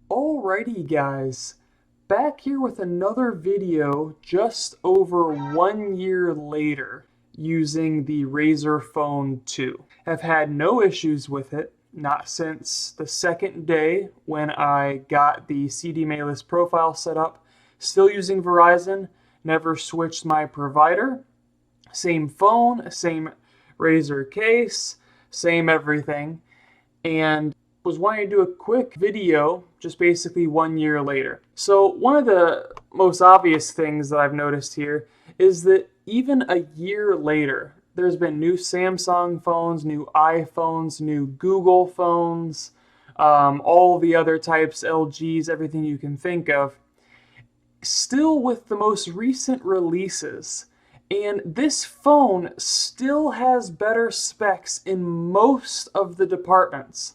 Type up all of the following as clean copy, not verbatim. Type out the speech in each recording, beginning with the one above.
Alrighty guys, back here with another video just over 1 year later using the Razer Phone 2. I've had no issues with it, not since the second day when I got the CD-mailess profile set up. Still using Verizon, never switched my provider. Same phone, same Razer case, same everything. And was wanting to do a quick video just basically 1 year later. So one of the most obvious things that I've noticed here is that even a year later, there's been new Samsung phones, new iPhones, new Google phones, all the other types, LGs, everything you can think of, still with the most recent releases. And this phone still has better specs in most of the departments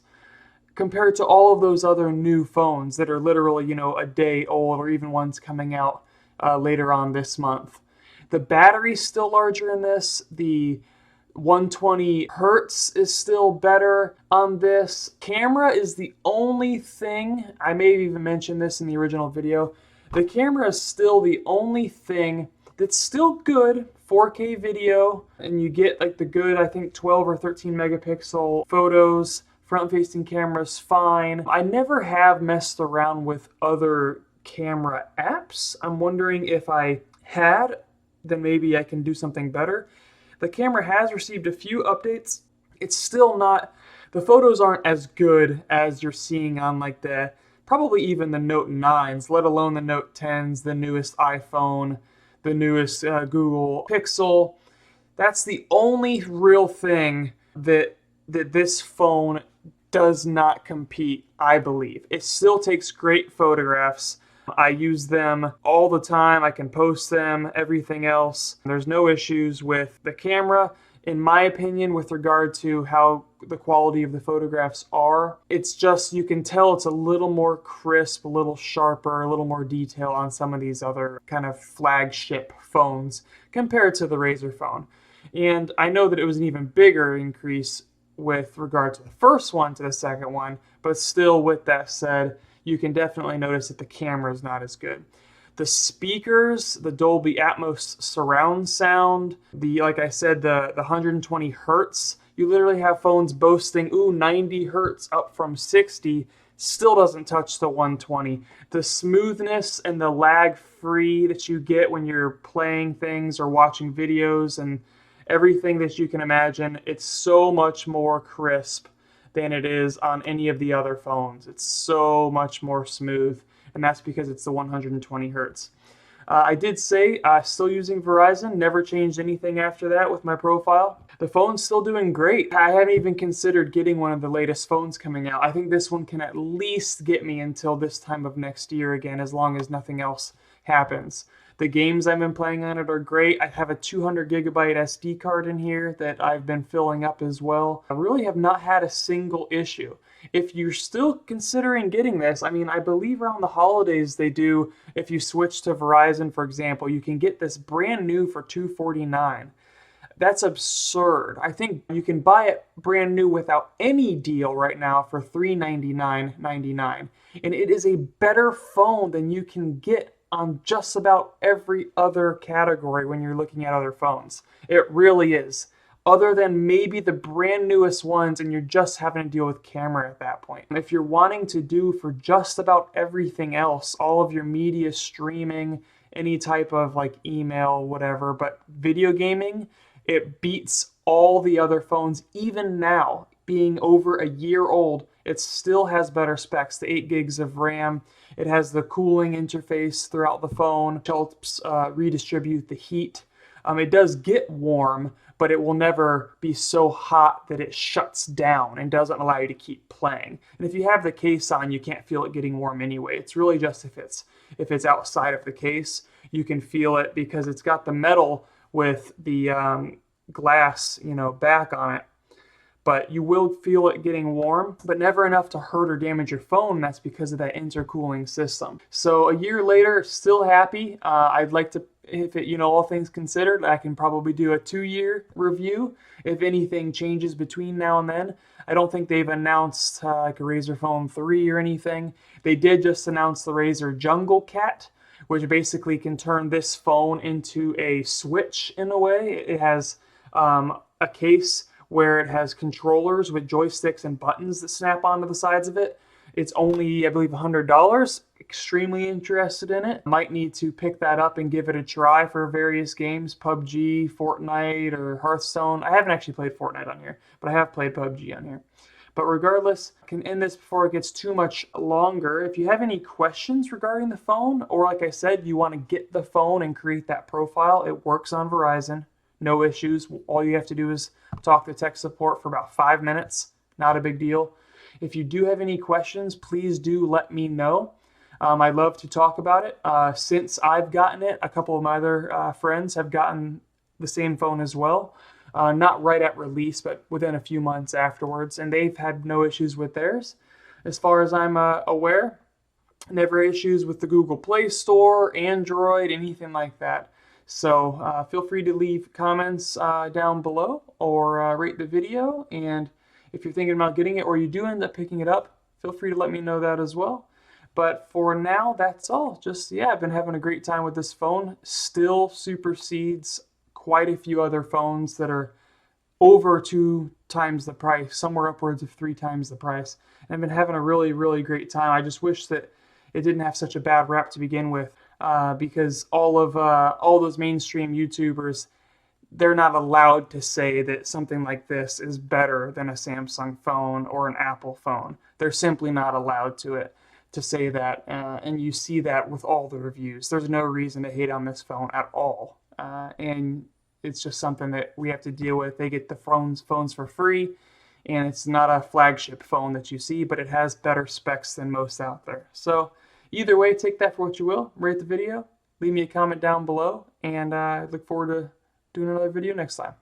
compared to all of those other new phones that are literally, a day old, or even ones coming out later on this month. The battery's still larger in this. The 120 hertz is still better on this. Camera is the only thing, I may have even mentioned this in the original video, the camera is still the only thing that's still good, 4K video, and you get like the good, I think 12 or 13 megapixel photos. Front-facing camera's fine. I never have messed around with other camera apps. I'm wondering if I had, then maybe I can do something better. The camera has received a few updates. It's still not, the photos aren't as good as you're seeing on like the, probably even the Note 9s, let alone the Note 10s, the newest iPhone, the newest Google Pixel. That's the only real thing that this phone does not compete, I believe. It still takes great photographs. I use them all the time. I can post them, everything else. There's no issues with the camera, in my opinion, with regard to how the quality of the photographs are. It's just, you can tell it's a little more crisp, a little sharper, a little more detail on some of these other kind of flagship phones compared to the Razer phone. And I know that it was an even bigger increase with regard to the first one to the second one, but still, with that said, you can definitely notice that the camera is not as good. The speakers, the Dolby Atmos surround sound, like I said, the 120 hertz, you literally have phones boasting, 90 hertz up from 60, still doesn't touch the 120. The smoothness and the lag free that you get when you're playing things or watching videos and everything that you can imagine, it's so much more crisp than it is on any of the other phones. It's so much more smooth, and that's because it's the 120 hertz. I did say still using Verizon, never changed anything after that with my profile. The phone's still doing great. I haven't even considered getting one of the latest phones coming out. I think this one can at least get me until this time of next year again, as long as nothing else happens. The games I've been playing on it are great. I have a 200 gigabyte SD card in here that I've been filling up as well. I really have not had a single issue. If you're still considering getting this, I believe around the holidays they do, if you switch to Verizon, for example, you can get this brand new for $249. That's absurd. I think you can buy it brand new without any deal right now for $399.99. And it is a better phone than you can get on just about every other category when you're looking at other phones. It really is. Other than maybe the brand newest ones, and you're just having to deal with camera at that point. If you're wanting to do for just about everything else, all of your media streaming, any type of like email, whatever, but video gaming, it beats all the other phones. Even now, being over a year old, it still has better specs. The 8 gigs of RAM. It has the cooling interface throughout the phone, which helps redistribute the heat. It does get warm, but it will never be so hot that it shuts down and doesn't allow you to keep playing. And if you have the case on, you can't feel it getting warm anyway. It's really just if it's outside of the case, you can feel it because it's got the metal with the glass, back on it. but you will feel it getting warm, but never enough to hurt or damage your phone. That's because of that intercooling system. So a year later, still happy. I'd like to, if it, all things considered, I can probably do a 2-year review if anything changes between now and then. I don't think they've announced like a Razer Phone 3 or anything. They did just announce the Razer Jungle Cat, which basically can turn this phone into a Switch in a way. It has a case where it has controllers with joysticks and buttons that snap onto the sides of it. It's only, I believe, $100. Extremely interested in it. Might need to pick that up and give it a try for various games, PUBG, Fortnite, or Hearthstone. I haven't actually played Fortnite on here, but I have played PUBG on here. But regardless, I can end this before it gets too much longer. If you have any questions regarding the phone, or like I said, you want to get the phone and create that profile, it works on Verizon. No issues. All you have to do is talk to tech support for about 5 minutes. Not a big deal. If you do have any questions, please do let me know. I'd love to talk about it. Since I've gotten it, a couple of my other friends have gotten the same phone as well. Not right at release, but within a few months afterwards, and they've had no issues with theirs. As far as I'm aware, never issues with the Google Play Store, Android, anything like that. So feel free to leave comments down below or rate the video. And if you're thinking about getting it or you do end up picking it up, feel free to let me know that as well. But for now, that's all. Just, yeah, I've been having a great time with this phone. Still supersedes quite a few other phones that are over 2 times the price, somewhere upwards of 3 times the price. And I've been having a really, really great time. I just wish that it didn't have such a bad rap to begin with, because all those mainstream YouTubers, they're not allowed to say that something like this is better than a Samsung phone or an Apple phone. They're simply not allowed to say that, and you see that with all the reviews. There's no reason to hate on this phone at all, and it's just something that we have to deal with. They get the phones for free, and it's not a flagship phone that you see, but it has better specs than most out there. So either way, take that for what you will. Rate the video, leave me a comment down below, and I look forward to doing another video next time.